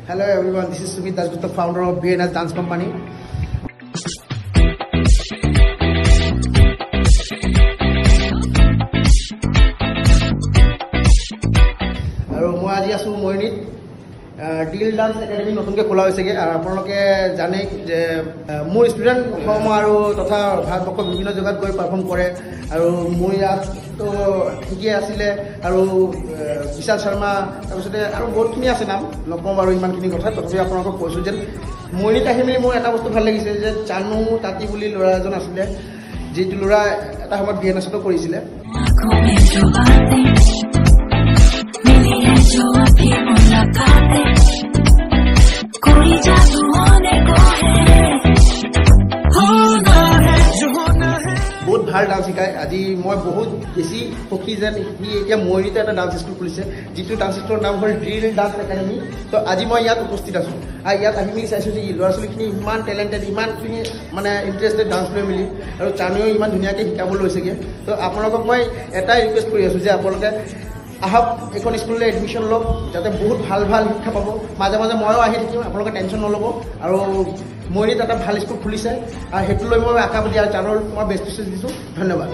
Hello everyone, this is Sumit Dasgupta, founder of BNS Dance Company. আৰু মই আজি আছো মৰিনীত ডিল ডান্স একাডেমি নতুনকৈ খোলা হৈছেগৈ আৰু আপোনালোকে জানে যে মোৰ ষ্টুডেণ্ট অসম আৰু তথা ভাৰতবৰ্ষৰ বিভিন্ন জেগাত গৈ পাৰফৰ্ম কৰে আৰু মোৰ ইয়াততো শিকি আছিলে আৰু বিশাল শৰ্মা তাৰপিছতে আৰু বহুতখিনি আছে নাম নকওঁ বাৰু ইমানখিনি কথা তথাপি আপোনালোকক কৈছোঁ যে মৰিনীত আহি মেলি মোৰ এটা বস্তু ভাল লাগিছে যে চানু তাঁতী বুলি ল'ৰা এজন আছিলে যিটো ল'ৰা এটা সময়ত BNSতো কৰিছিলে বহুত ভাল ডান্স শিকায় আজি মই বহুত বেছি সুখী যেন সি এতিয়া মৰিনীতে এটা ডান্স স্কুল খুলিছে যিটো ডান্স স্কুলৰ নাম হ'ল ড্ৰিল ডান্স একাডেমি তো আজি মই ইয়াত উপস্থিত আছোঁ আৰু ইয়াত আহি মেলি চাইছোঁ যে ল'ৰা ছোৱালীখিনি ইমান টেলেণ্টেড ইমানখিনি মানে ইণ্টাৰেষ্টেড ডান্স লৈ মেলি আৰু চানুৱেও ইমান ধুনীয়াকৈ শিকাব লৈছেগৈ তো আপোনালোকক মই এটাই ৰিকুৱেষ্ট কৰি আছোঁ যে আপোনালোকে আহক এইখন স্কুললৈ এডমিশ্যন লওক যাতে বহুত ভাল ভাল শিক্ষা পাব মাজে মাজে ময়ো আহি থাকিম আপোনালোকে টেনশ্যন নল'ব আৰু মৰিনীত এটা ভাল স্কুল খুলিছে আৰু সেইটো লৈ মই আশাবাদী আৰু চানুৰ মই বেষ্ট উইচেছ দিছোঁ ধন্যবাদ